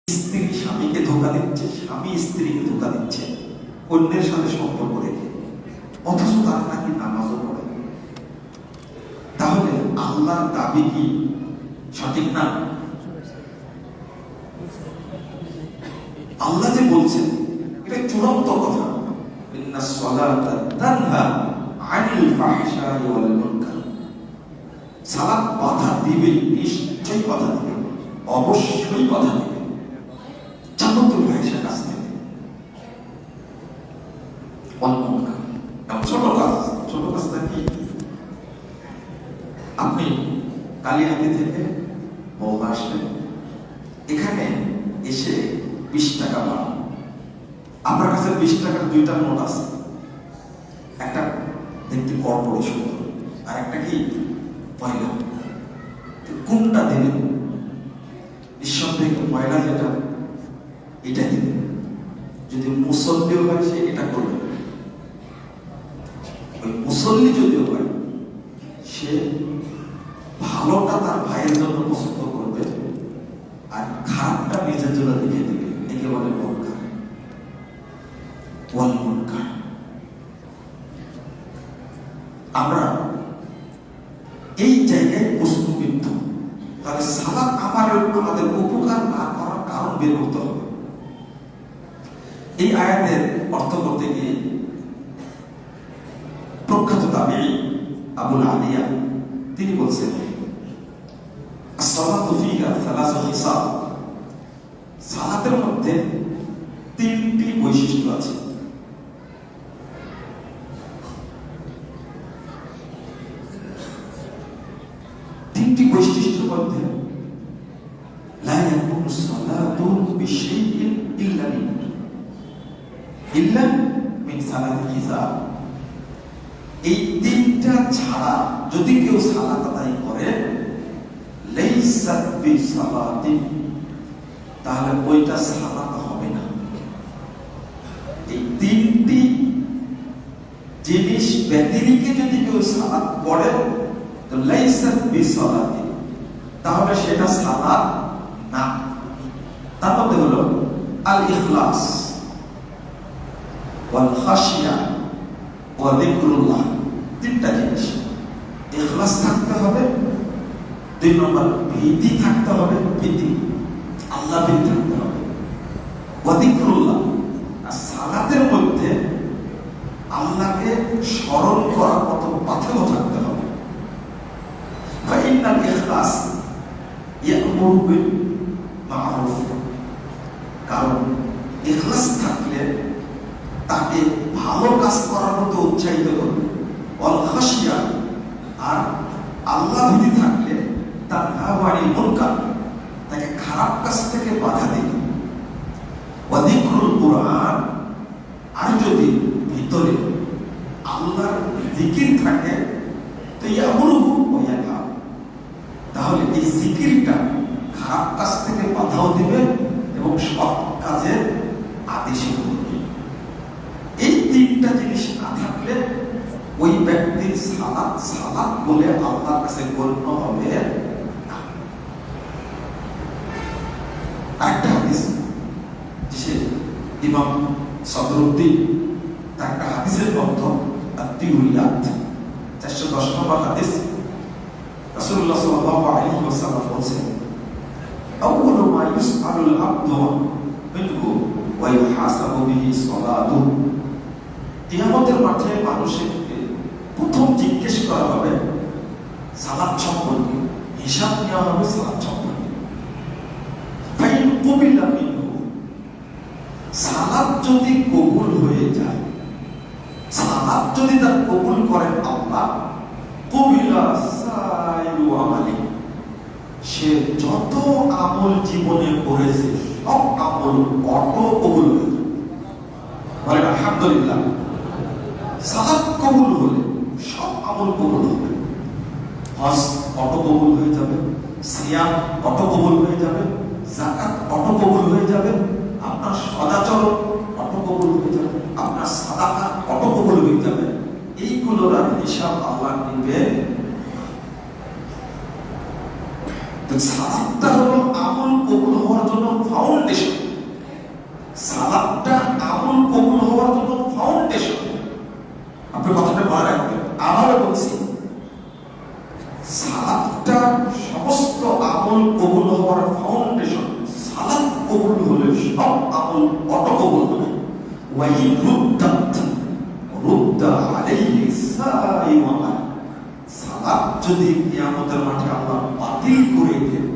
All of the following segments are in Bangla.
স্ত্রী স্বামীকে ধোঁকা দিচ্ছে, স্বামী স্ত্রীকে ধোঁকা দিচ্ছে অন্যের সাথে সম্পর্ক রেখে, অথচ তারা নাকি নামাজও পড়ে। তাহলে আল্লাহর দাবি কি সঠিক না? আল্লাহ যে বলছেন এটা চূড়ান্ত কথা, ইন্নাস সালাতা তানহা আনিল ফাহশাই ওয়াল মুনকার। সালাত বাধা দিবে, নিশ্চয়ই বাধা দিবে, অবশ্যই বাধা দিবে যাবতীয় ফাহিশা কাজ থেকে। ছোট কাজটা কি? আপনি কালিহাতি থেকে বউবা আসলেন, এখানে এসে 20 টাকা পান। আপনার কাছে 20 টাকার 2টা নোট আছে, একটা দেখতে কড়কড়ে সুন্দর, আর একটা কি পয়লা। কোনটা দিবেন? নিঃসন্দেহে পয়লা যেটা, এটা দিবেন। যদি মুসল্লিও হয় সে এটা করবে, ওই মুসল্লি যদিও হয় সে ভালোটা তার ভাইয়ের জন্য পছন্দ করবে, আর খারাপটা নিজের জন্য রেখে দেবে। একে বলে মুনকার, ওয়াল মুনকার। আমরা এই জায়গায় প্রশ্নবিদ্ধ। তাহলে সালাত আমাদের উপকার না করার কারণ বের করতে হবে। এই আয়াতের অর্থ করতে গিয়ে প্রখ্যাত তাবেঈ আবুল আলিয়া তিনি বলছেন, as-salatu fiha thalathu khisal, সালাতের মধ্যে 3টি বৈশিষ্ট্য আছে। তিনটি বৈশিষ্ট্যের মধ্যে লা ইয়াকুনু সালাতু বিশাইইন ইল্লা মিন সালাতি কিসাব। এই 3টা ছাড়া যদি কেউ সালাত আদায় করে লাইসাত বিসালাতি, তাহলে ওইটা সালাত হবে না। এই 3টি জিনিস ব্যতিরেকে যদি কেউ সালাত পড়ে তো লাইসাত বিসালাতি, তাহলে সেটা সালাত না। তার মধ্যে হলো আল ইখলাস ওয়াল খাশিয়া ওয়া যিকরুল্লাহ। 3টা জিনিস, ইখলাস থাকতে হবে, 2 নম্বর ভীতি থাকতে হবে, ভীতি আল্লাহ ভীতি থাকতে হবে, ওয়া যিকরুল্লাহ। আর সালাতের মধ্যে আল্লাহকে স্মরণ করার মতো পাথেও থাকতে হবে। ফাইনাল ইখলাস ইয়া'মুরু বিল মা'রুফ, কারণ ইখলাস থাকলে তাকে ভালো কাজ করার মতো উৎসাহিত করবে। ওয়াল খাশিয়া, আর আল্লাহ ভীতি থাকলে তানহা আনিল মুনকার, তাকে খারাপ কাজ থেকে বাধা দেবে। ওয়া যিকরুল কুরআন, আর যদি ভিতরে আল্লাহর জিকির থাকে তো ইয়া'মুরুহু ওয়া ইয়ানহা, তাহলে এই জিকিরটা খারাপ কাজ থেকে বাধাও দিবে এবং সৎ কাজের আদেশও করবে। এই 3টা জিনিস না থাকলে ওই ব্যক্তির সালাত বলে আল্লাহর কাছে গণ্য হবে না। একটা হাদিস যে ইমাম সদরুদ্দিন তার একটা হাদিসের গ্রন্থ আত-তিউরিয়াত 410 নম্বর হাদিস, রাসূলুল্লাহ সাল্লাল্লাহু আলাইহি ওয়াসাল্লাম বলেছেন, আউয়ালু মা ইউসআলুল আবদু মিনহু ওয়া ইউহাসাবু বিহি সালাতু। কিয়ামতের মাঠে মানুষের প্রথম জিজ্ঞেস করা হবে সালাত সম্পর্কে, হিসাব নেওয়া হবে সালাত সম্পর্কে। ফাইন কুবিলা মিনহু, সালাত যদি কবুল হয়ে যায়, সালাত যদি তার কবুল করেন আল্লাহ, কুবিলা সাইরু আমালি, সে যত আমল জীবনে করেছে সব আমল অটো কবুল হয়ে যাবে। বলেন আলহামদুলিল্লাহ। সালাত কবুল হলে সব আমল কবুল হবে। হজ অটো কবুল হয়ে যাবে, সিয়াম অটো কবুল হয়ে যাবে, যাকাত অটো কবুল হয়ে যাবে, আপনার সদাচরণ অটো কবুল হয়ে যাবে, আপনার সাদাকা অটো কবুল হয়ে যাবে। এইগুলোর আর হিসাব আল্লাহ নিবে। সালাতটা হলো আমল কবুল হওয়ার জন্য ফাউন্ডেশন। কবুল হলে সব আমল অটো কবুল হবে। ওয়াই রুদ্দাত রুদ্দা আলাইহি সাইওয়া, সালাত যদি কিয়ামতের মাঠে আল্লাহ বাতিল করে দেন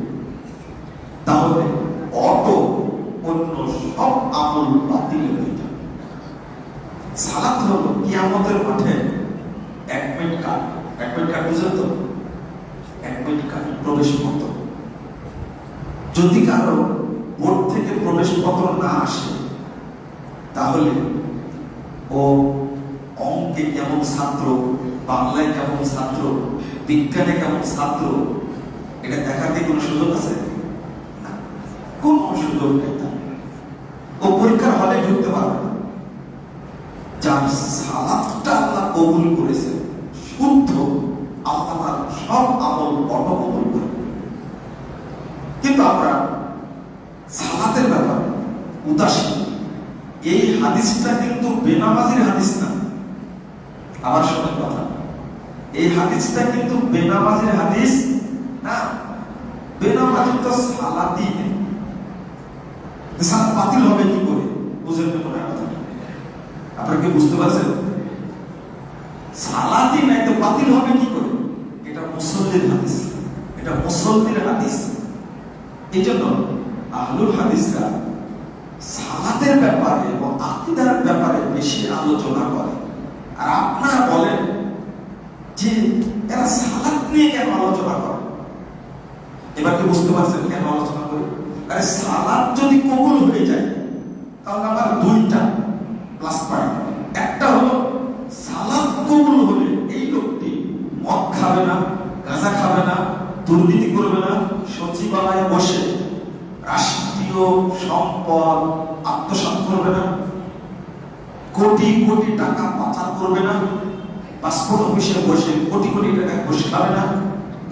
তাহলে অটো অন্য সব আমল বাতিল হয়ে যাবে। সালাত হলো কিয়ামতের মাঠে অ্যাডমিট কার্ড। অ্যাডমিট কার্ড বুঝেন তো? অ্যাডমিট কার্ড, প্রবেশপত্র। যদি কারো বোর্ড থেকে প্রবেশপত্র না আসে তাহলে ও অঙ্কে কেমন ছাত্র, বাংলায় কেমন ছাত্র, বিজ্ঞানে কেমন ছাত্র, এটা দেখাতে কোনো সুযোগ আছে না, কোনো সুযোগ নেই। ও পরীক্ষার হলে ঢুকতে পারবে না। যার সালাতটা আল্লাহ কবুল করেছে শুদ্ধ, আল্লাহ সব আমল অটো কবুল করে। কিন্তু আমরা সালাতের ব্যাপারে উদাসীন। এই হাদিসটা কিন্তু বেনামাজির হাদিস না। আবার শোনেন কথা, এই হাদিসটা কিন্তু বেনামাজির হাদিস না। বেনামাজি তো সালাতই নেই। সালাত বাতিল হবে কি করে? বুঝেন না মনে কথা? আপনারা কি বুঝতে পারছেন? সালাতই নাই তো বাতিল হবে কি করে? এটা মুসল্লির হাদিস, এটা মুসল্লির হাদিস। এই জন্য আহলুল হাদিসরা সালাতের ব্যাপারে এবং আকীদার ব্যাপারে বেশি আলোচনা করে। আর আপনারা বলেন যে এরা সালাত নিয়ে কেন আলোচনা করে? এবার কি বুঝতে পারছেন কেন আলোচনা করে? আরে সালাত যদি কবুল হয়ে যায় তাহলে আমার দুইটা প্লাস পয়েন্ট। একটা হলো সালাত কবুল হলে এই লোকটি মদ খাবে না, গাঁজা খাবে না, দুর্নীতি করবে না, সচিবালয়ে বসে রাষ্ট্রীয় সম্পদ আত্মসাৎ করবে না, কোটি কোটি টাকা পাচার করবে না, পাসপোর্ট অফিসে বসে কোটি কোটি টাকা ঘুষ খাবে না,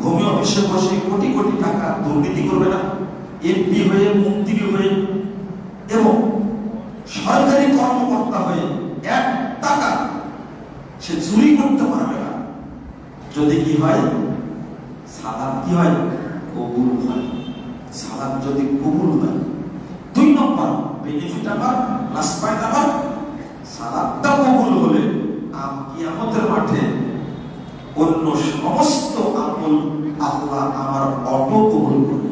ভূমি অফিসে বসে কোটি কোটি টাকা দুর্নীতি করবে না, এমপি হয়ে, মন্ত্রী হয়ে এবং সরকারি কর্মকর্তা হয়ে এক টাকা সে চুরি করতে পারবে না যদি কি হয়? সালাত কি হয়? কবুল হয়। সালাত যদি কবুল হয়, দুই নম্বর বেনিফিট আমার, প্লাস পয়েন্ট আমার, সালাতটা কবুল হলে কিয়ামতের মাঠে অন্য সমস্ত আমল আল্লাহ আমার অটো কবুল করবে।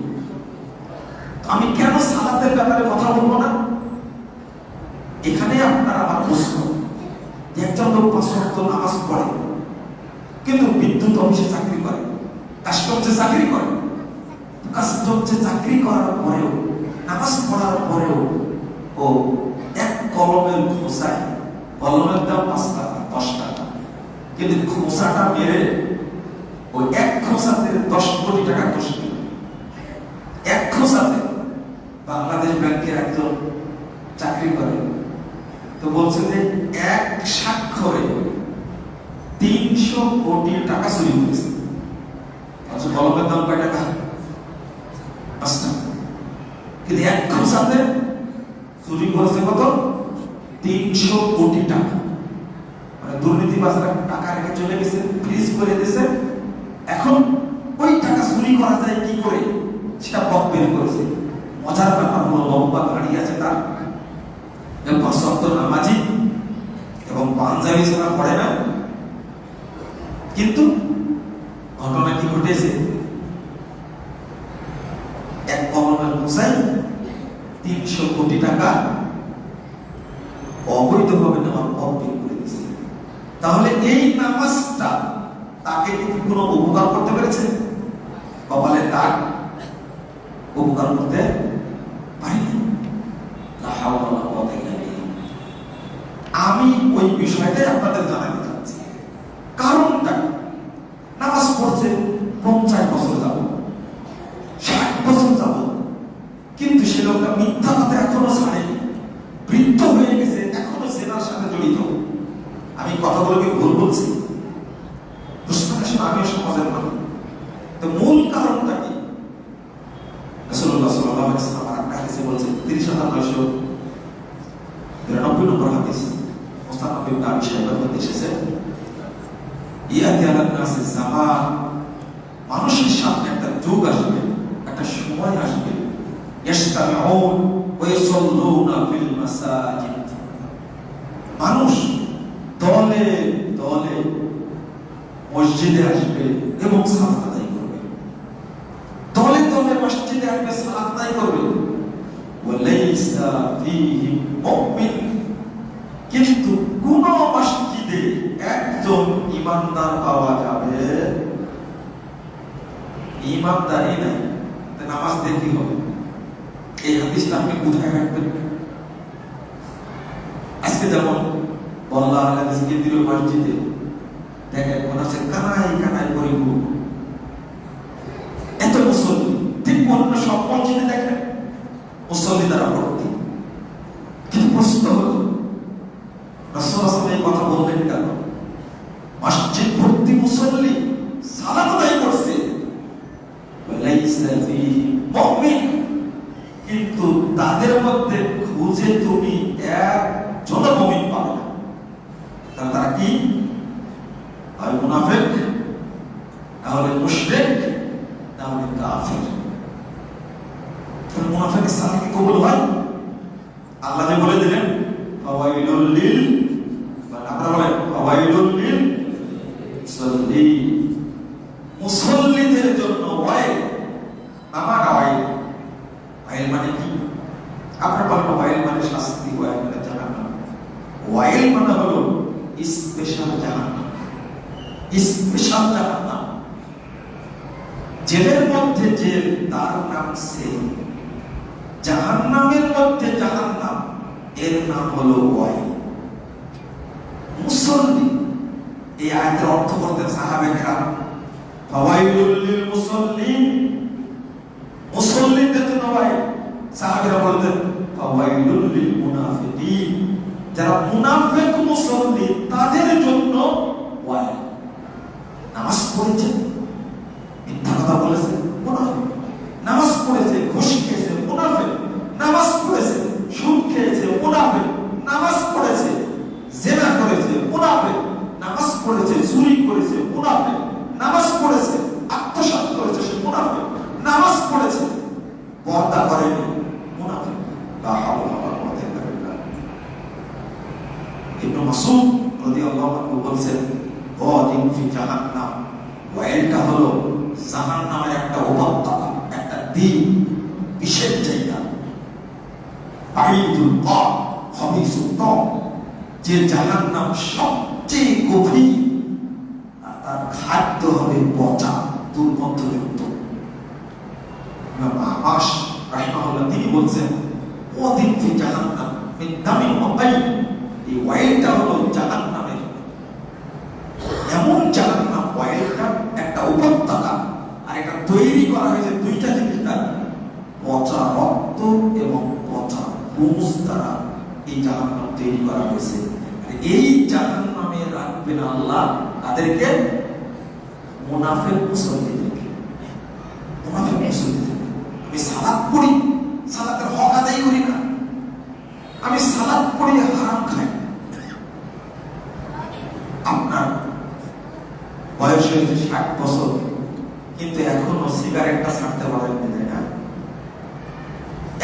আমি কেন সালাতের ব্যাপারে কথা বলবো না? এখানে আপনার আমার প্রশ্ন, একজন লোক 5 ওয়াক্ত নামাজ পড়ে কিন্তু বিদ্যুৎ অফিসে চাকরি করে, কাস্টমসে চাকরি করে, কাস্টমসে চাকরি করার পরেও, নামাজ পড়ার পরেও ও এক কলমের খোসায়, কলমের দাম 5 টাকা 10 টাকা, কিন্তু খোসাটা মেরে ওই এক খোসাতে 10 কোটি টাকা খরচ করে। এক খোসাতে বাংলাদেশ ব্যাংকের একজন চাকরি করে, তো বলছে যে এক স্বাক্ষরে 300 কোটি টাকা চুরি করেছে। আচ্ছা, কলমের দাম কয় টাকা? 5 টাকা, কিন্তু এক খোসাতে চুরি করেছে কত? 300 কোটি টাকা। মানে দুর্নীতিবাজরা টাকা রেখে চলে গেছে, ফ্রিজ করে দিয়েছে। এখন ওই টাকা চুরি করা যায় কি করে সেটা পথ বের করেছে। মজার ব্যাপার হলো, লম্বা গাড়ি আছে তার, নামাজি এবং পাঞ্জাবি ছাড়া পড়ে না। কিন্তু ঘটনা কি ঘটেছে? এক কলমের খোসায় 300 কোটি টাকা অবৈধভাবে নেওয়ার পথ বের করে দিয়েছে। তাহলে এই নামাজটা তাকে কি কোনো উপকার করতে পেরেছে? কপালে দাগ উপকার করতে পারেনি। আমি ওই বিষয়টাই আপনাদের জানাতে চাচ্ছি। কারণটা নামাজ পড়ছে 50 বছর যাব, 60 বছর যাব, কিন্তু সে লোকটা মিথ্যা কথা এখনো ছাড়েনি, বৃদ্ধ হয়ে গেছে, এখনো জেনার সাথে জড়িত। আমি কথাগুলোকে ভুল বলছি? প্রশ্ন আসলে আমি সমাজের মানুষ, তো মূল কারণটা কি? রাসূলুল্লাহ সাল্লাল্লাহু আলাইহি ওয়াসাল্লাম হাদিসে বলেছেন, ৩০,৯৯৯ নম্বর হাদিস, মুস্তানাদ ইবনে আবি শাইবার মধ্যে এসেছে, ইয়াতি আলান নাসি জামান, মানুষের সামনে একটা যুগ আসবে, একটা সময় আসবে, ইয়াসতামিউন ওয়া ইউসাল্লুনা ফিল মাসাজিদ। মানুষ দলে দলে মসজিদে আসবে এবং সালাত আদায় করবে, দলে দলে মসজিদে আসবে, সালাত আদায় করবে। ওয়ালাইসা ফীহি মুমিন, কিন্তু কোন মসজিদে একজন ইমানদার পাওয়া যাবে, ইমানদারি নাই, নামাজ দেখি হবে। এই হাদিসটা আপনি কোথায় রাখবেন? আজকে যেমন বল্লা হাদিস কেন্দ্রীয় মসজিদে দেখেন মনে হচ্ছে কানায় কানায় পরিপূর্ণ, এত মুসল্লি। ঠিক অন্য সব মসজিদে দেখেন মুসল্লি দ্বারা ভর্তি। কিন্তু প্রশ্ন হল রাসূল সাল্লাল্লাহু আলাইহি ওয়াসাল্লাম এই কথা বললেন কেন? মসজিদ ভর্তি মুসল্লি সালাত আদায় করছে, ওয়ালাইসা ফীহি মুমিন, কিন্তু তাদের মধ্যে খুঁজে তুমি একজন মুমিন পাবে না। তাহলে তারা কি? আর মুনাফিক, তাহলে মুশরিক, তাহলে কাফির। তাহলে মুনাফিকের সালাত কি কবুল হয়? আল্লাহ যে বলে দিলেন ফাওয়াইলুল লিল, মানে আপনারা বলেন ফাওয়াইলুল লিল মুসাল্লিন, মুসল্লিদের জন্য ওয়াইল। আমার ওয়াইল, ওয়াইল মানে কি? আপনারা বলেন ওয়াইল মানে শাস্তি, ওয়াইল মানে জাহান্নাম। ওয়াইল মানে হলো স্পেশাল জাহান্নাম, স্পেশাল জাহান্নাম। জেলের মধ্যে জেল, তার নাম সেল। জাহান্নামের মধ্যে জাহান্নাম, এর নাম হলো ওয়াইল। মুসল্লি, এই আয়াতের অর্থ করতেন সাহাবায়েরা, ফাওয়াইলুল লিল মুসাল্লিন, মুসল্লিদের জন্য ওয়াইল। সাহাবীরা বলতেন ফাওয়াইলুল লিল মুনাফিকিন, যারা মুনাফিক মুসল্লি তাদের জন্য ওয়াইল। নামাজ পড়েছে, মিথ্যা কথা বলেছে মুনাফিক, নামাজ পড়েছে ঘুষ খেয়েছে মুনাফিক, নামাজ পড়েছে সুদ খেয়েছে মুনাফিক, নামাজ পড়েছে জিনা করেছে মুনাফিক, নামাজ পড়েছে চুরি করেছে মুনাফিক, নামাজ পড়েছে আত্মসাৎ করেছে সে মুনাফিক, নামাজ পড়েছে পর্দা করেনি মুনাফিক। লা হাওলা ওয়ালা কুওয়াতা ইল্লা বিল্লাহ। ইবনে মাসউদ রাদিয়াল্লাহু আনহু বলেছেন ওয়াদিন ফি জাহান্নাম, ওয়াইলটা হলো জাহান্নামের একটা উপত্যকা, একটা দ্বীপ, বিশেষ জায়গা। বাইতুল কাব খবিসুত কাব, যে জাহান্নাম সবচেয়ে গভীর, আর তার খাদ্য হবে পচা দুর্গন্ধযুক্ত। ইমাম আহমাস রাহিমাহুল্লাহ তিনি বলছেন ওয়াদিন ফি জাহান্নাম মিন দামিন ওয়া বাইন, এই ওয়াইলটা হলো জাহান্নামের এমন জাহান্নাম, ওয়াইলটা একটা উপত্যকা, আর এটা তৈরি করা হয়েছে দুইটা জিনিস দ্বারা, পচা রক্ত এবং পচা গোশ দ্বারা এই জাহান্নাম তৈরি করা হয়েছে। এই জাহান্নামে রাখবেন আল্লাহ তাদেরকে, মুনাফিক মুসল্লিদেরকে। মুনাফিক মুসল্লিদের, আমি সালাত পড়ি, সালাতের হক আদায় করি না, আমি সালাত পড়ি হারাম খাই। আপনার বয়স হয়েছে 60 বছর, কিন্তু এখনো সিগারেটটা ছাড়তে পারেননি, তাই না?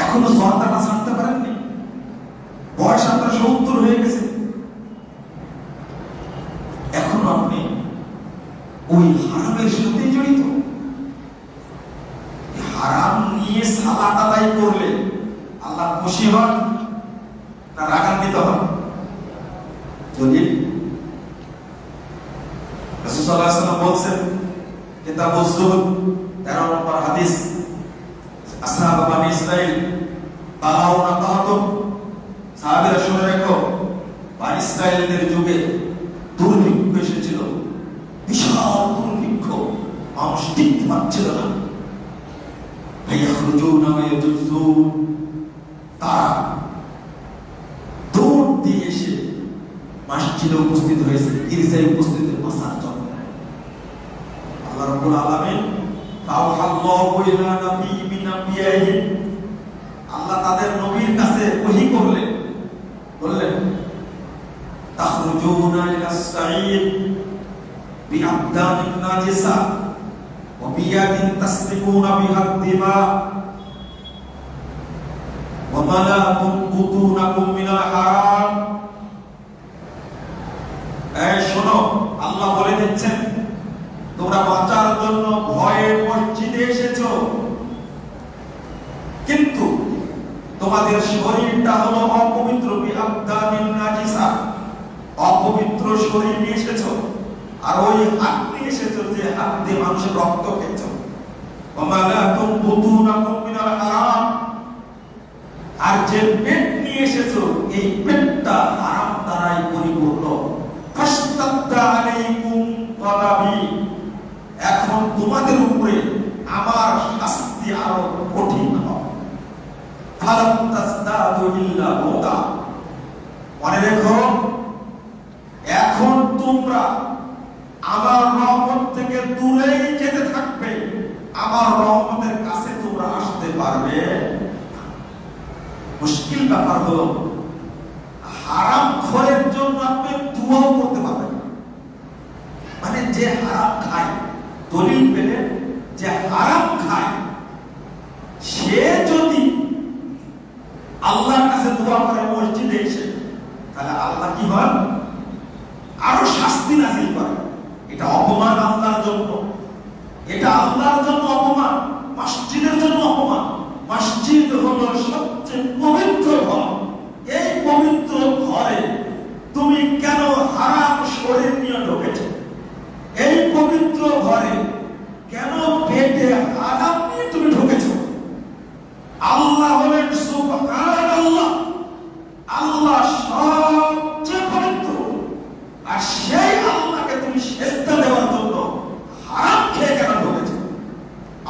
এখনো জর্দাটা ছাড়তে পারেননি, বয়স আপনার 70 হয়ে গেছে, এখনো আপনি ওই হারামের সাথে জড়িত। হারাম নিয়ে সালাত আদায় করলে আল্লাহ খুশি হন না রাগান্বিত হন? যদি রাসূল সাল্লাল্লাহু আলাইহি ওয়াসাল্লাম বলছেন কিতাবুজ যুহদ 13 নম্বর হাদিস, আসহাব বনি ইসরাইল বাগাউনা তাহাতুম, সাহাবীরা শুনে রাখো, বনি ইসরাইলদের যুগে দুর্ভিক্ষ এসেছিল, বিশাল দুর্ভিক্ষ, মানুষ টিকতে পারছিল না। ফায়াখরুজুনা ওয়া ইয়াজুজুন, তারা দৌড় দিয়ে এসে মসজিদে উপস্থিত হয়েছে, গির্জায় উপস্থিত বসার জন্য। আল্লাহ রাব্বুল আলামিন ফাওহাল্লাহু ইলা নাবিয়্যিন মিন আনবিয়াইহি, আল্লাহ তাদের নবীর কাছে ওহী করলেন, বললেন তাখরুজুনা ইলাস সাঈদ বিআবদানিন নাজিসা ওয়া বিয়াদিন তাসরিকুনা বিহাদ দিমা, ওয়া মালাকুম বুতুনাকুম মিনাল হারাম। এই শোনো, আল্লাহ বলে দিচ্ছেন তোমরা বাঁচার জন্য ভয়ে মসজিদে এসেছো, কিন্তু তোমাদের শরীরটা হলো অপবিত্র, বিআবদামিন নাজিসা, অপবিত্র শরীর নিয়ে এসেছো, আর ওই হাত নিয়ে এসেছো যে হাত দিয়ে মানুষের রক্ত খেয়েছো। ওয়া মালাকুম বুতুনাকুম মিনাল হারাম, আর যে পেট নিয়ে এসেছো এই পেটটা হারাম দ্বারাই পরিপূর্ণ। ফাশতাদ্দা আলাইকুম গাদাবি, এখন তোমাদের উপরে আমার শাস্তি আরো কঠিন হবে। ফালাম তাসদাদু ইল্লা বুগদা, মনে রেখো এখন তোমরা আমার রহমত থেকে দূরেই যেতে থাকবে, আমার রহমতের কাছে তোমরা আসতে পারবে। মুশকিল ব্যাপার হলো হারাম খোরের জন্য আপনি দুয়াও করতে পারবেন, মানে যে হারাম খায়, দলিল পেলে যে হারাম খায় সে যদি আল্লাহর কাছে দোয়া করে মসজিদে এসে, তাহলে আল্লাহ কি হয় আরো শাস্তি নাযিল করে। এটা অপমান আল্লাহর জন্য, এটা আল্লাহর জন্য অপমান, মসজিদের জন্য অপমান। মসজিদ হলো সবচেয়ে পবিত্র ঘর, এই পবিত্র ঘরে তুমি কেন হারাম শরীর নিয়ে ঢুকেছো? এই পবিত্র ঘরে কেন পেটে হারাম নিয়ে তুমি ঢুকেছো? আল্লাহ হলেন সুবহানাল্লাহ, আল্লাহ সবচেয়ে পবিত্র, আর সেই আল্লাহকে তুমি সেজদা দেওয়ার জন্য হারাম খেয়ে কেন ঢুকেছো?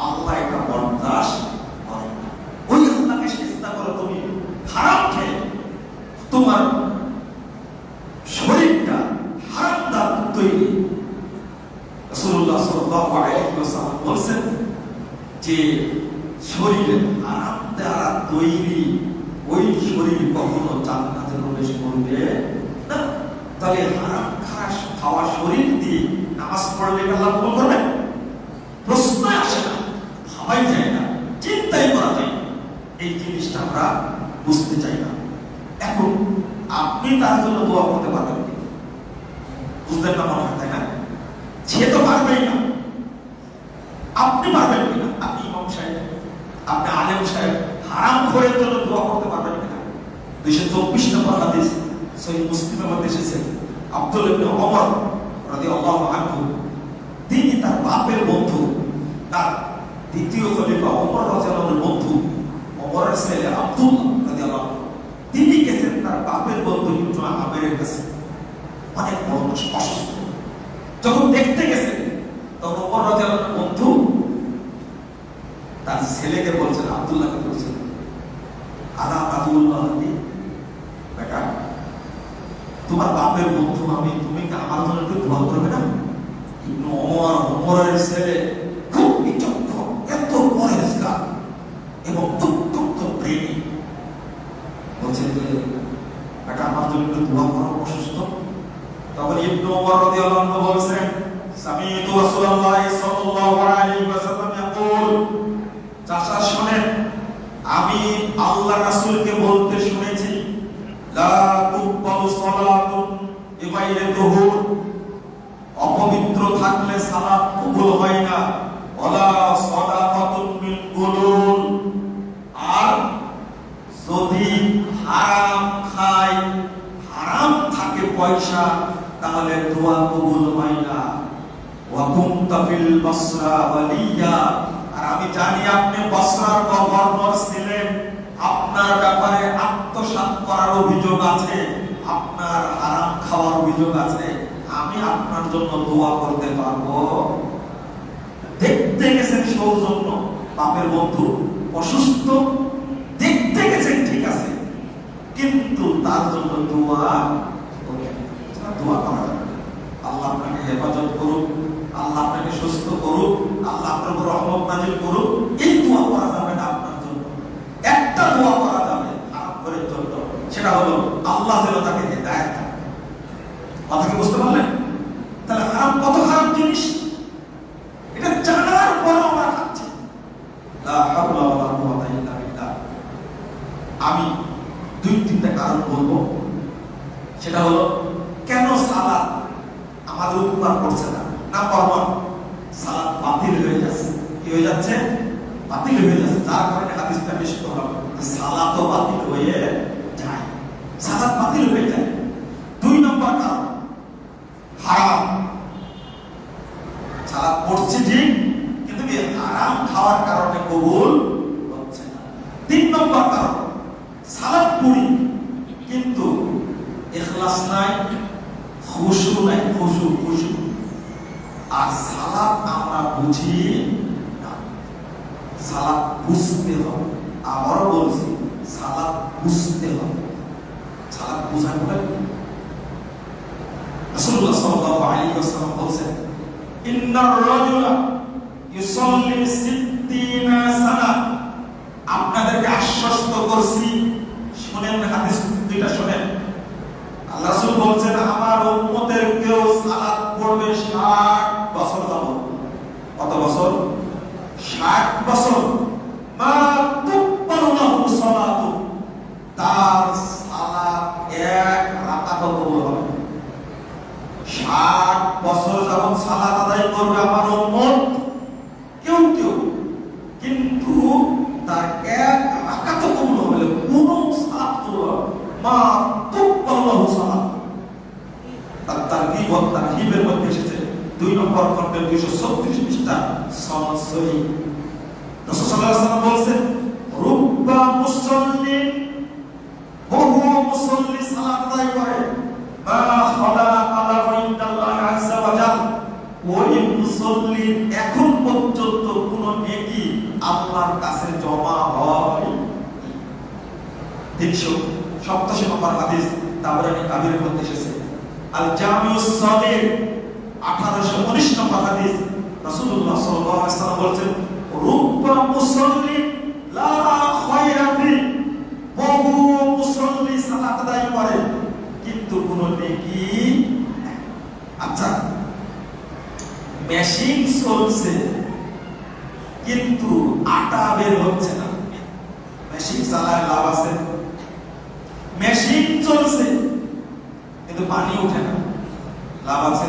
আল্লাহ এটা বরদাস্ত করে না। ওই আল্লাহকে সেজদা করো তুমি হারাম খেয়ে, তোমার শরীরটা হারাম দ্বারা তৈরি। রাসূলুল্লাহ সাল্লাল্লাহু আলাইহি ওয়াসাল্লাম বলেন যে শরীরে হারাম দ্বারা তৈরি ওই শরীর কখনো জান্নাতে প্রবেশ করবে না। তাহলে হারাম খাওয়া শরীর দিয়ে নামাজ পড়লে আল্লাহ কবুল করবে? প্রশ্ন আসে না, ভাবাই যায় না, চিন্তাই করা যায় না। এই জিনিসটা আমরা বুঝতে চাই না। এখন আপনি তার জন্য দোয়া করতে পারবেন কি? বুঝলেন না মনে হয়, তাই না? সে তো পারবেই না, আপনি পারবেন কিনা? আপনি ইমাম সাহেব, আপনি আলেম সাহেব হারাম খোরের জন্য দোয়া করতে পারবেন কিনা? 224 নম্বর হাদিস সহিহ মুসলিমের মধ্যে এসেছে, আব্দুল্লাহ ইবনে ওমর রাদিয়াল্লাহু আনহু, তিনি তার বাপের বন্ধু, তার দ্বিতীয় খলিফা ওমর রাদিয়াল্লাহু আনহুর বন্ধু, ওমরের ছেলে আব্দুল্লাহ রাদিয়াল্লাহু আনহু, তিনি গেছেন তার বাপের বন্ধু ইবনে আমেরের কাছে, অনেক বড় অসুস্থ। যখন দেখতে গেছেন তখন ওমর রাদিয়াল্লাহু আনহুর বন্ধু তার ছেলেকে বলছেন, আব্দুল্লাহকে বলছেন, আলা আব্দুল্লাহ, বেটা তোমার বাপের বন্ধু আমি, তুমি কি আমার জন্য একটু দোয়া করবে না? ইবনে ওমরের ছেলে খুব বিচক্ষণ, এত পরেজগার এবং অত্যন্ত প্রেমী, বলছেন যে বেটা আমার জন্য একটু দোয়া করো, অসুস্থ। তখন ইবনে ওমর রাদিয়াল্লাহু আনহু বলেন, সামি'তু রাসূলুল্লাহ সাল্লাল্লাহু আলাইহি ওয়াসাল্লাম ইয়াকুল, চাচা শুনেন, আমি আল্লাহ রাসূলকে বলতে শুনেছি, লা তুকবালু সালাতুন বিগাইরি তুহুর, অপবিত্র থাকলে সালাত কবুল হয় না, ওয়ালা সাদাকাতুন মিন গুলুল, আর যদি হারাম খায়, হারাম থাকে পয়সা, তাহলে দোয়া কবুল হয় না। ওয়া কুনতা ফিল বাসরা ওয়ালিয়া, আর আমি জানি আপনি বসরার গভর্নর ছিলেন, আপনার ব্যাপারে আত্মসাৎ করার অভিযোগ আছে, আপনার হারাম খাওয়ার অভিযোগ আছে, আমি আপনার জন্য দোয়া করতে পারবো? দেখতে গেছেন সৌজন্য, বাপের বন্ধু অসুস্থ, দেখতে গেছেন ঠিক আছে, কিন্তু তার জন্য দোয়া করা যাবে। আল্লাহ আপনাকে হেফাজত করুক, আল্লাহ আপনাকে সুস্থ করুক, আল্লাহ আপনার উপর রহমত নাযিল করুক, এই দোয়া করা যাবে না আপনার জন্য। একটা দোয়া করা যাবে হারাম খোরের জন্য, সেটা হলো আল্লাহ যেন তাকে হেদায়েত দেন। কথা কি বুঝতে পারলেন? তাহলে হারাম কত খারাপ জিনিস, এটা জানার পরও আমরা খাচ্ছি। লা হাওলা ওয়ালা কুওয়াতা ইল্লা বিল্লাহ। আমি 2-3টা কারণ বলবো। সেটা হলো কেন সালাত আমাদের উপকার করছে না। নাম্বার 1, সালাত বাতিল হয়ে যাচ্ছে। কি হয়ে যাচ্ছে? বাতিল হয়ে যাচ্ছে। যার কারণে হাদিসটা বেশি করলাম, সালাতও বাতিল হয়ে যায়, সালাত বাতিল হয়ে যায়। 2 নম্বর কারণ হারাম। সালাত পড়ছে ঠিক, কিন্তু কি হারাম খাওয়ার কারণে কবুল হচ্ছে না। 3 নম্বর কারণ সালাত পড়ি কিন্তু ইখলাস নাই, খুশু নাই, খুশু। আর সালাত আমরা বুঝি না। সালাত বুঝতে হবে। আবারও বলছি, সালাত বুঝতে হবে। সালাত বুঝা বলে রাসূলুল্লাহ সাল্লাল্লাহু আলাইহি ওয়াসাল্লাম বলেন, ইন্নার রাজুলা ইউসাল্লি 60 সানা। আপনাদেরকে আশ্বস্ত করছি, শুনেন হাদিস 2টা শুনেন। আল্লাহ রাসূল বলেন, আমার উম্মতের কেউ সালাত পড়বে 60 বছর যাবত। কত বছর? 60 বছর। মা তুকবালু লাহু সালাতু, তার সালাত এক রাকাতও কবুল হবে না। 60 বছর যাবত সালাত আদায় করবে আমার উম্মত কেউ, কিন্তু তার এক রাকাতও কবুল হবে না। কোন সালাত কবুল হবে না। মা তুকবালু লাহু সালাত। তারহিবের মধ্যে এসেছে 2 নম্বর খণ্ডে 236 পৃষ্ঠা সনদ সহিহ। রাসূল সাল্লাল্লাহু আলাইহি ওয়াসাল্লাম বলেন, রুব্বা মুসাল্লিন, বহু মুসাল্লি সালাত আদায় করে, মা খালা আলা ইনদাল্লাহি আযজা ওয়া জাল, ওই মুসাল্লি এখন পর্যন্ত কোনো নেকি আল্লাহর কাছে জমা হয়। 387 নম্বর হাদিস তাবরানী কাবীরের মধ্যে এসেছে। আল জামিউস সাগীর 1819 নম্বর হাদিস। রাসূলুল্লাহ সাল্লাল্লাহু আলাইহি ওয়াসাল্লাম বলেন, রুব্বা মুসাল্লি লা খায়রা ফি, বহু মুসাল্লি সালাত আদায় করে কিন্তু কোনো নেকি। আচ্ছা, মেশিন চলছে কিন্তু আটা বের হচ্ছে না। মেশিন চালায় লাভ আছে? মেশিন চলছে কিন্তু পানি ওঠে না, লাভ আছে?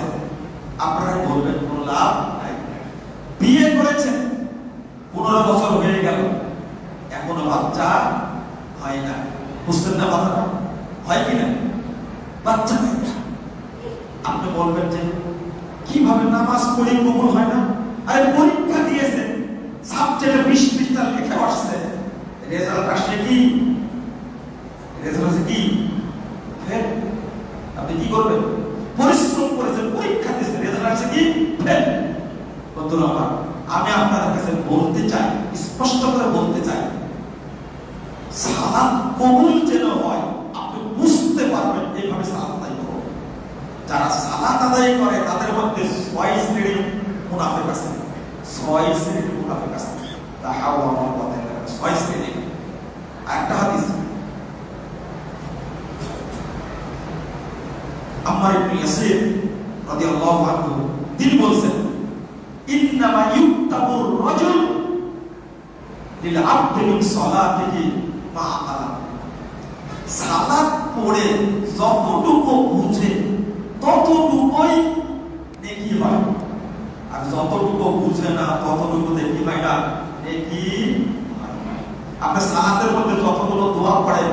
আপনারা বলবেন কোন লাভ নাই। বিয়ে করেছেন, 15 বছর হয়ে গেল, এখনো বাচ্চা হয় না। বুঝতেন না কথাটা? হয় কিনা? বাচ্চা হয় না। আপনি বলবেন যে কিভাবে নামাজ পড়ে কবুল হয় না? আরে পরীক্ষা দিয়েছেন, সাবজেক্টে 20 পৃষ্ঠা লিখে আসছে, রেজাল্ট আসছে কি? রেজাল্ট আছে কি? ফেল। আপনি কি করবেন? পরিশ্রম করেছেন, পরীক্ষা দিয়েছেন, রেজাল্ট আসছে কি? ফেল। বন্ধুরা আমার, আমি আপনাদের কাছে বলতে চাই, স্পষ্ট করে বলতে চাই, সালাত কবুল যেন হয় আপনি বুঝতে পারবেন এইভাবে সালাত আদায় করুন। যারা সালাত আদায় করে তাদের মধ্যে 6 শ্রেণীর মুনাফিক আছে। 6 শ্রেণীর মুনাফিক আছে। তাহাও আমার কথা, 6 শ্রেণী। একটা হাদিস আম্মার ইবনে ইয়াসির রাদিয়াল্লাহু আনহু তিনি বলেন, ইন্নামা ইউক্তাবুর রাজুল লিল আবদি মিন সালাতিহি মা আলা। সালাত পড়ে যতটুকু বুঝে ততটুকুই নেকি হয়, আর যতটুকু বুঝে না ততটুকু নেকি হয় না, নেকি হয় না। আপনি সালাতের মধ্যে যতগুলো দোয়া পড়েন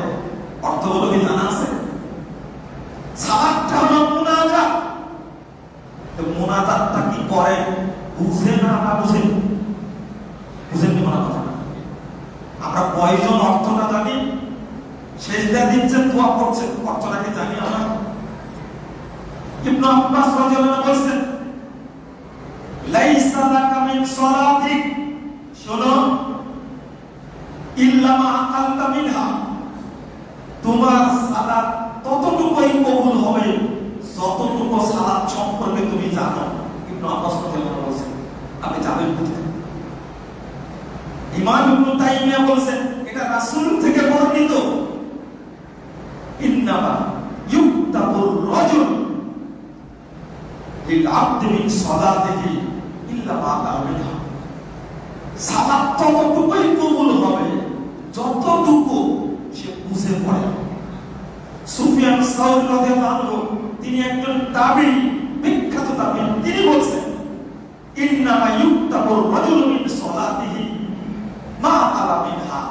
অর্থগুলো কি জানা আছে? সালাতটা হলো মুনাজাত। তো মুনাজাতটা কি করে বুঝে না বুঝেন? বুঝেন কি কথা? আমরা কয়জন অর্থটা জানি? সেজদা দিচ্ছেন, দোয়া করছেন, অর্থটা কি জানি আমরা? ইবনে আব্বাস রাদিয়াল্লাহু আনহু বলেন, লাইসা লাকা মিন সালাতিক, শোনো, ইল্লা মা আকালতা মিনহা, তোমার সালাত ততটুকুই কবুল হবে যতটুকু সালাত সম্পর্কে তুমি জানো। ইবনে আব্বাস রাদিয়াল্লাহু আনহু বলেন, আপনি জানেন কোথায়? ইমাম ইবনে তাইমিয়া বলেন, এটা রাসূল থেকে বর্ণিত। ইন্নামা ইউক্তাবুর রাজুল লিল আবদি মিন সালাতিহি ইল্লা মা আমিনহা। সালাত ততটুকুই কবুল হবে যতটুকু সে বুঝে পড়ে। সুফিয়ান সাউরি রাদিয়াল্লাহু আনহু তিনি একজন তাবিঈ, বিখ্যাত তাবিঈ, তিনি বলছেন ইন্নামা ইউক্তাবুর রাজুলু মিন সালাতিহি মা আলা মিনহা,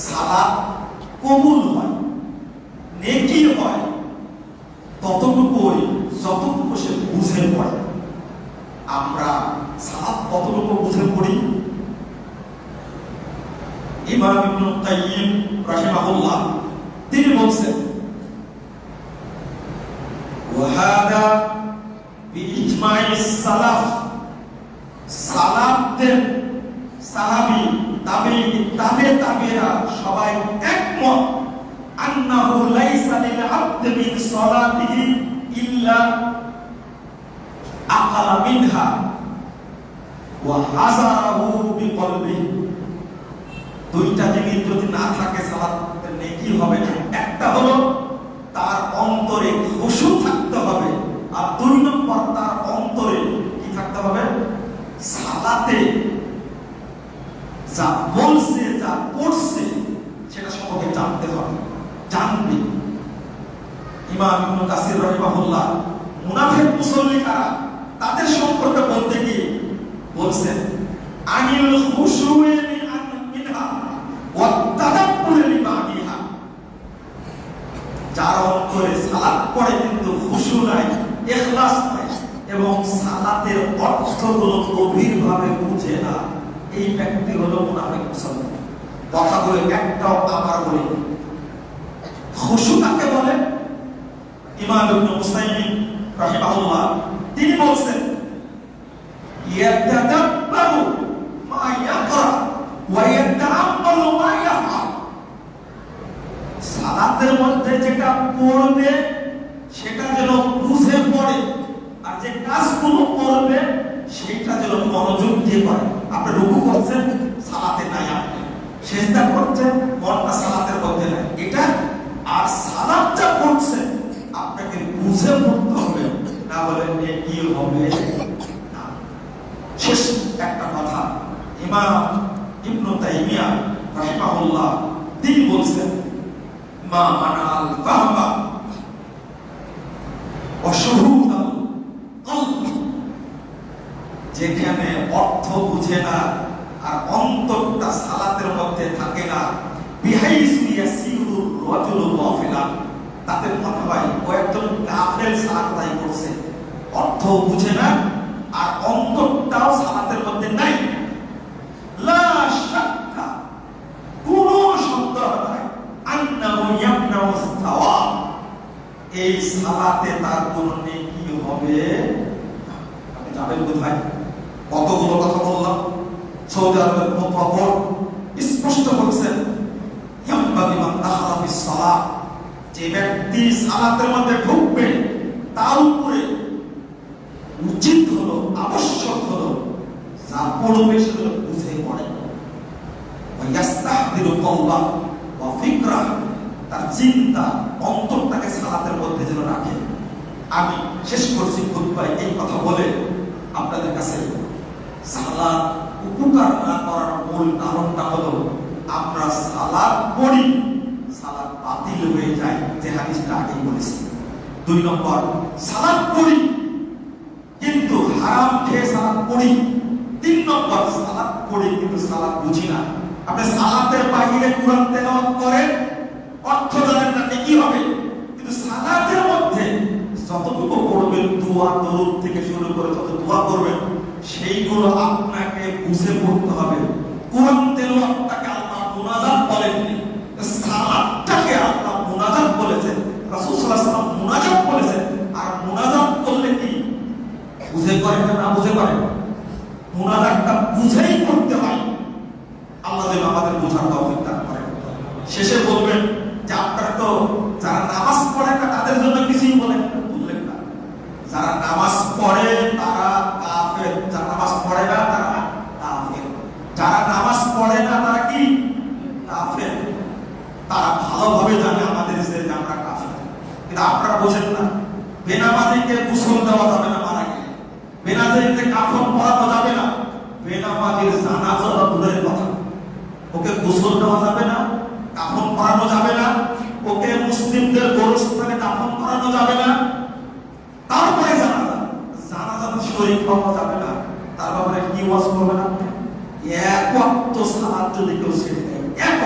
সালাত কবুল হয়, নেকি হয় ততটুকুই যতটুকু সে বুঝে পড়ে। আমরা সালাত কতটুকু বুঝে পড়ি? ইমাম ইবনে কাইয়িম রাহিমাহুল্লাহ তিনি বলছেন ওয়া হাদা বিইজমাইস সালাফ, সালাফদের সাহাবী তাবেঈ তাবেঈরা সবাই একমত আন্নাহু লাইসা লিল আবদি মিন সালাতিহি ইল্লা আকালা মিনহা ওয়া হাযারাহু বিকলবিহি। দুইটা জিনিস যদি না থাকে সালাতের নেকি হবে না। একটা হলো তার অন্তরে খুশু থাকতে হবে, আর দুই নম্বর তার অন্তরে কি থাকতে হবে? সালাতে যা বলছে যা পড়ছে সেটা সম্পর্কে জানতে হবে, জানবে। ইমাম ইবনে কাসির রাহিমাহুল্লাহ মুনাফিক মুসল্লি কারা তাদের সম্পর্কে বলতে গিয়ে বলছেন আনিল খুশুই মিনহা ওয়া তাদাব্বুর লিমানিহা, যার অন্তরে সালাত পড়ে কিন্তু খুশু নাই, ইখলাস নাই এবং সালাতের অর্থগুলো গভীরভাবে বুঝে না, এই ব্যক্তি হলো মুনাফিক মুসলমান। কথাগুলো একটাও আবার বলি। খুশু কাকে বলে? ইমাম ইবনে মুসাইয়িব রাহিমাহুল্লাহ তিনি বলছেন ইয়াতাদাব্বারু মা ইয়াকরা ওয়া ইয়াতাআম্মালু মা ইয়াফআল, সালাতের মধ্যে যেটা পড়বে সেটা যেন বুঝে পড়ে, আর যে কাজগুলো করবে সেটা যেন মনোযোগ দিয়ে করে। আপনি রুকু করছেন, সালাতে নাই, আপনি সিজদা করছেন, মনটা সালাতের মধ্যে নাই, এটা আর সালাতটা পড়ছেন আপনাকে বুঝে পড়তে হবে, না হলে নেকি হবে না। শেষ একটা কথা, ইমাম ইবনে তাইমিয়া রাহিমাহুল্লাহ তিনি বলছেন মা মানাল ফাহমা ওয়া শুহুদাল কলব, যেখানে অর্থ বুঝে না আর অন্তরটা সালাতের মধ্যে থাকে না, বিহাইসু ইয়াসিরু রাজুলু গাফিলান, তাতে মনে হয় ও একজন কাফের সালাত আদায় করছে, অর্থ বুঝে না আর অন্তরটাও সালাতের মধ্যে নাই। লা শাক্কা, কোনো সন্দেহ নাই, আন্নাহু ইয়ামনাউ সাওয়াব, এই সালাতে তার কোনো নেকি হবে। আপনি যাবেন কোথায়? কতগুলো কথা বললাম। সৌদি আরবের মুতাওয়ার স্পষ্ট বলছেন ইয়ামবাগি মান দাখালা ফিস সালাত, যে ব্যক্তি সালাতের মধ্যে ঢুকবে তার উপরে উচিত হলো, আবশ্যক হলো যা পড়বে সেগুলো বুঝে পড়ে। ওয়াইয়াস্তাহদিরু কওলা ওয়া ফিকরা, তার চিন্তা অন্তরটাকে সালাতের মধ্যে যেন রাখে। আমি শেষ করছি খুতবায় এই কথা বলে আপনাদের কাছে, সালাত উপকার না করার মূল কারণটা হলো আমরা সালাত পড়ি, সালাত বাতিল হয়ে যায়, যে হাদিসটা আগেই বলেছি। দুই নম্বর, সালাত পড়ি কিন্তু হারাম খেয়ে সালাত পড়ি। তিন নম্বর, সালাত পড়ি কিন্তু সালাত বুঝি না। আপনি সালাতের বাইরে কোরআন তেলাওয়াত করেন, অর্থ জানেন না, নেকি হবে, কিন্তু সালাতের মধ্যে যতটুকু পড়বেন, দোয়া দরুদ থেকে শুরু করে যত দোয়া করবেন সেইগুলো আপনাকে বুঝে পড়তে হবে। কোরআন তেলাওয়াতটাকে আল্লাহ মুনাজাত বলেননি, সালাতটাকে আল্লাহ মুনাজাত বলেছেন, রাসূল সাল্লাল্লাহু আলাইহি ওয়াসাল্লাম মুনাজাত বলেছেন। আর মুনাজাত করলে কি বুঝে করে না বুঝে করে? মুনাজাতটা বুঝেই করতে হয়। আল্লাহ যেন আমাদের বোঝার তৌফিক দান করেন। শেষে বলবেন যে আপনারা তো যারা নামাজ পড়ে না তাদের জন্য কিছুই বলেন না, বুঝলেন না? যারা নামাজ পড়ে তারা কাফের, যারা নামাজ পড়ে না তারা কাফের। যারা নামাজ পড়ে না তারা কি কাফের? তারা ভালোভাবে জানে আমাদের যে আমরা কাফের, কিন্তু আপনারা বোঝেন না। বেনামাজিকে গোসল দেওয়া যাবে না মারা গেলে, বেনামাজিকে কাফন পরানো যাবে না, বেনামাজির জানাজা দূরের কথা, ওকে গোসল দেওয়া যাবে না, কাফন পরানো যাবে না, যাবে না, তারপরে জানাজা, জানাজাতে শরীক হওয়া যাবে না, তার ব্যাপারে কি ওয়াজ করবেন আপনি? এক ওয়াক্ত সালাত যদি কেউ ছেড়ে দেয়, এক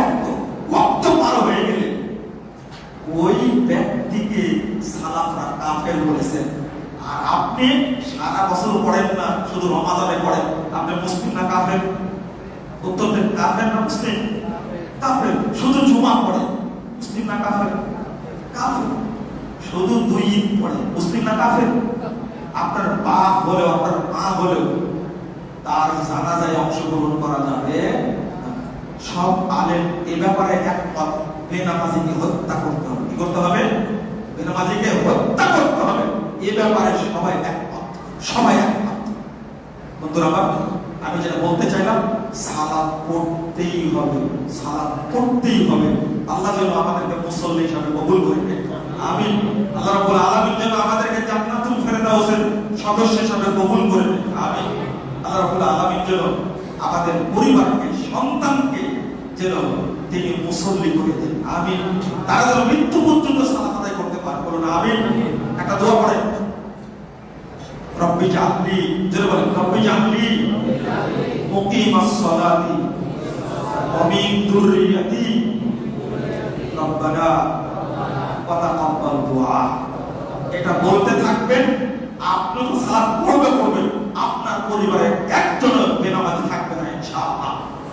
ওয়াক্ত পার হয়ে গেলে ওই ব্যক্তিকে সালাফরা কাফের বলেছেন। আর আপনি সারা বছর পড়েন না, শুধু রমাদানে পড়েন, আপনি মুসলিম না কাফের? উত্তর দেন, কাফের না মুসলিম? কাফের। শুধু জুমা পড়ে, মুসলিম না কাফের? কাফের। শুধু 2 ঈদ পড়ে, মুসলিম না কাফের? আপনার বাপ হলেও, আপনার মা হলেও তার জানাজায় অংশগ্রহণ করা যাবে না। সব আলেম এ ব্যাপারে একমত, বেনামাজিকে হত্যা করতে হবে। কি করতে হবে? বেনামাজিকে হত্যা করতে হবে। এ ব্যাপারে সবাই একমত, সবাই একমত। বন্ধুরা আমার, আমি যেটা বলতে চাইলাম, সালাত পড়তেই হবে, সালাত পড়তেই হবে। আল্লাহ যেন আমাদেরকে মুসল্লি হিসাবে কবুল করে নেন। আমিন। আল্লাহ রাব্বুল আলামিন যেন আমাদেরকে জান্নাতুল ফেরদাউসের সদস্য হিসাবে কবুল করে নেন। আমিন। আল্লাহ রাব্বুল আলামিন যেন আমাদের পরিবারকে, সন্তানকে যেন তিনি মুসল্লি করে দেন। আমিন। তারা যেন মৃত্যু পর্যন্ত সালাত আদায় করতে পারে। বলুন আমিন। একটা দোয়া পড়ে, রব্বি জাআলনি, জোরে বলেন, রব্বি জাআলনি মুকিমাস সালাতি ওয়া মিন যুররিয়াতি রব্বানা ওয়া তাকাব্বাল দুআ। এটা বলতে থাকবেন, আপনি তো সালাত পড়বেন, আপনার পরিবারে একজনও বেনামাজি থাকবে না ইনশাআল্লাহ।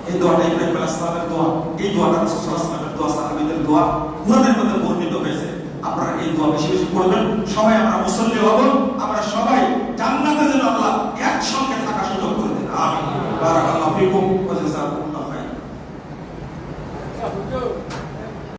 এই দোয়াটা ইব্রাহিম আলাইহিস সালামের দোয়া, এই দোয়াটা রাসূল সাল্লাল্লাহু আলাইহি ওয়াসাল্লামের দোয়া, সাহাবীদের দোয়া, কুরআনের মধ্যে বর্ণিত হয়েছে। আপনারা এই দোয়া বেশি বেশি পড়বেন। সবাই আমরা মুসল্লি হব, আমরা সবাই